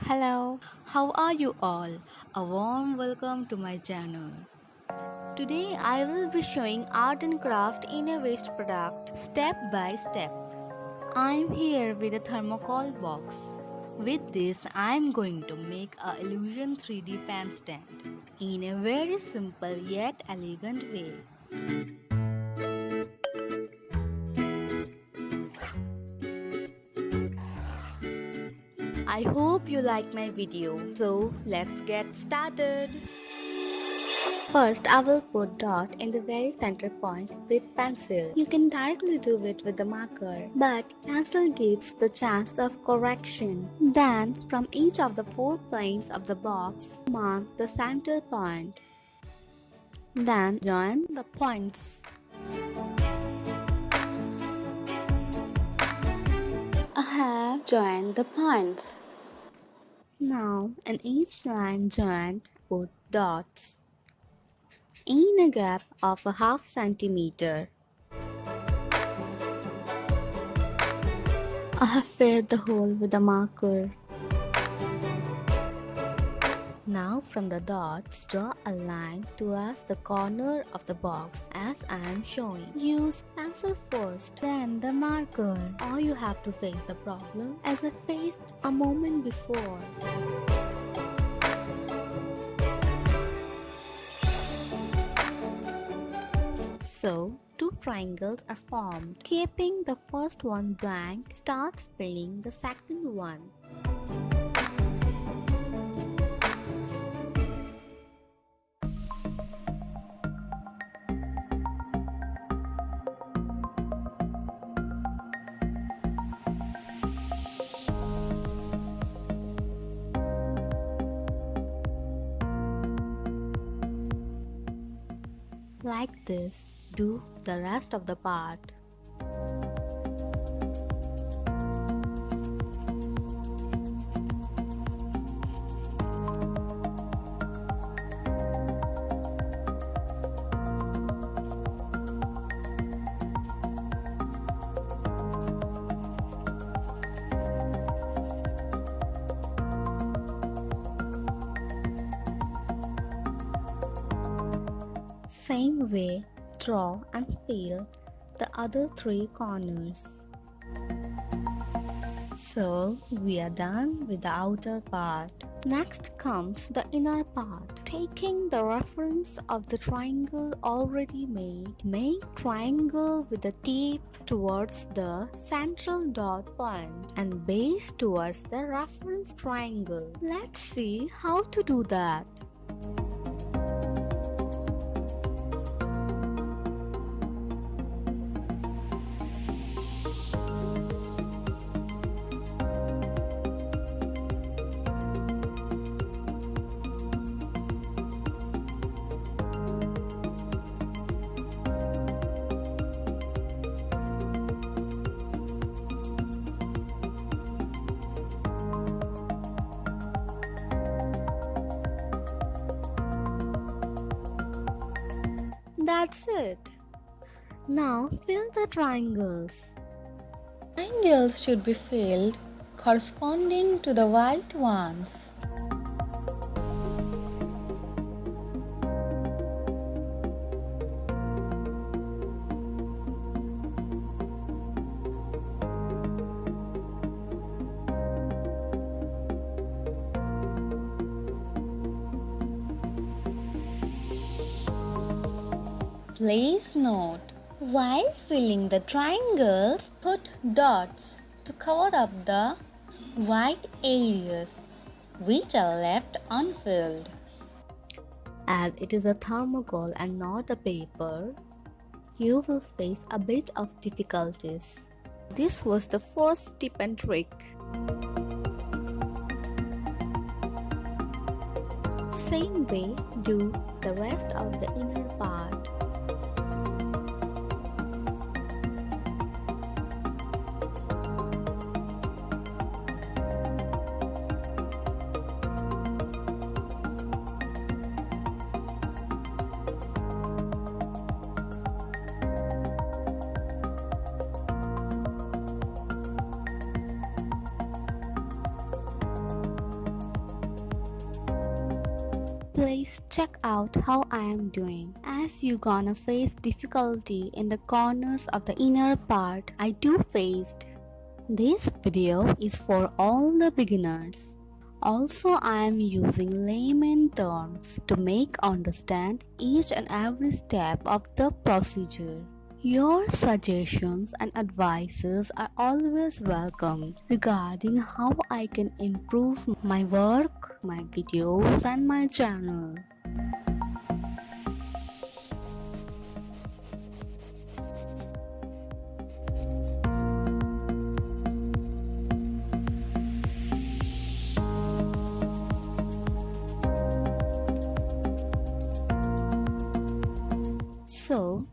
Hello, how are you all? A warm welcome to my channel. Today I will be showing art and craft in a waste product step by step. I am here with a thermocol box. With this I am going to make a illusion 3D fan stand in a very simple yet elegant way. I hope you like my video. So let's get started. First, I will put dot in the very center point with pencil. You can directly do it with the marker, but pencil gives the chance of correction. Then, from each of the four planes of the box, mark the center point. Then, join the points. I have joined the points. Now, in each line joined, put dots in a gap of a half centimeter. I have filled the hole with a marker. Now from the dots, draw a line towards the corner of the box as I am showing. Use pencil first, then the marker, or you have to face the problem as I faced a moment before. So, two triangles are formed. Keeping the first one blank, start filling the second one. Like this, do the rest of the part. Same way, draw and fill the other three corners. So, we are done with the outer part. Next comes the inner part. Taking the reference of the triangle already made, make triangle with the tip towards the central dot point and base towards the reference triangle. Let's see how to do that. That's it. Now fill the triangles. Triangles should be filled corresponding to the white ones. Please note, while filling the triangles, put dots to cover up the white areas which are left unfilled. As it is a thermocol and not a paper, you will face a bit of difficulties. This was the first tip and trick. Same way, do the rest of the inner part. Please check out how I am doing. As you gonna face difficulty in the corners of the inner part I do faced. This video is for all the beginners. Also, I am using layman terms to make understand each and every step of the procedure. Your suggestions and advices are always welcome regarding how I can improve my work, my videos and my channel. So,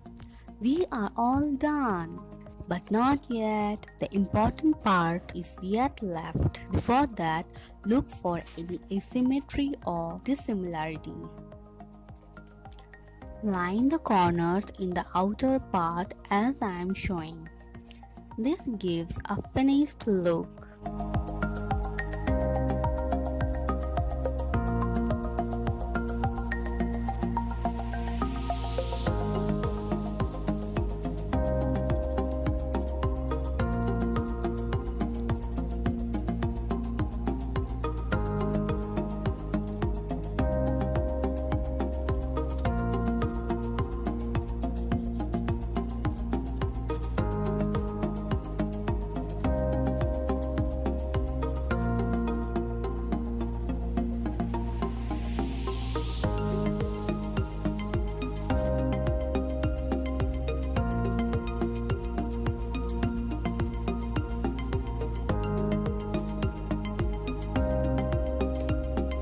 we are all done, but not yet. The important part is yet left. Before that, look for any asymmetry or dissimilarity. Line the corners in the outer part as I am showing. This gives a finished look.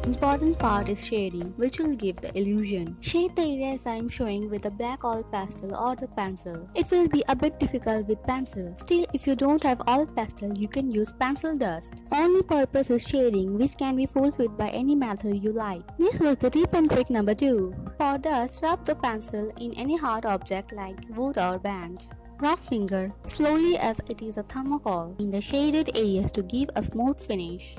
Important part is shading, which will give the illusion. Shade the areas I am showing with the black oil pastel or the pencil. It will be a bit difficult with pencil. Still, if you don't have oil pastel, you can use pencil dust. Only purpose is shading, which can be fulfilled by any method you like. This was the tip and trick number 2. For dust, rub the pencil in any hard object like wood or band. Rub finger slowly as it is a thermocol in the shaded areas to give a smooth finish.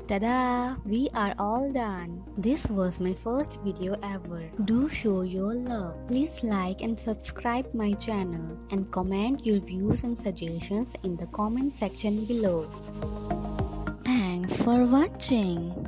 Tada! We are all done. This was my first video ever. Do show your love. Please like and subscribe my channel and comment your views and suggestions in the comment section below. Thanks for watching.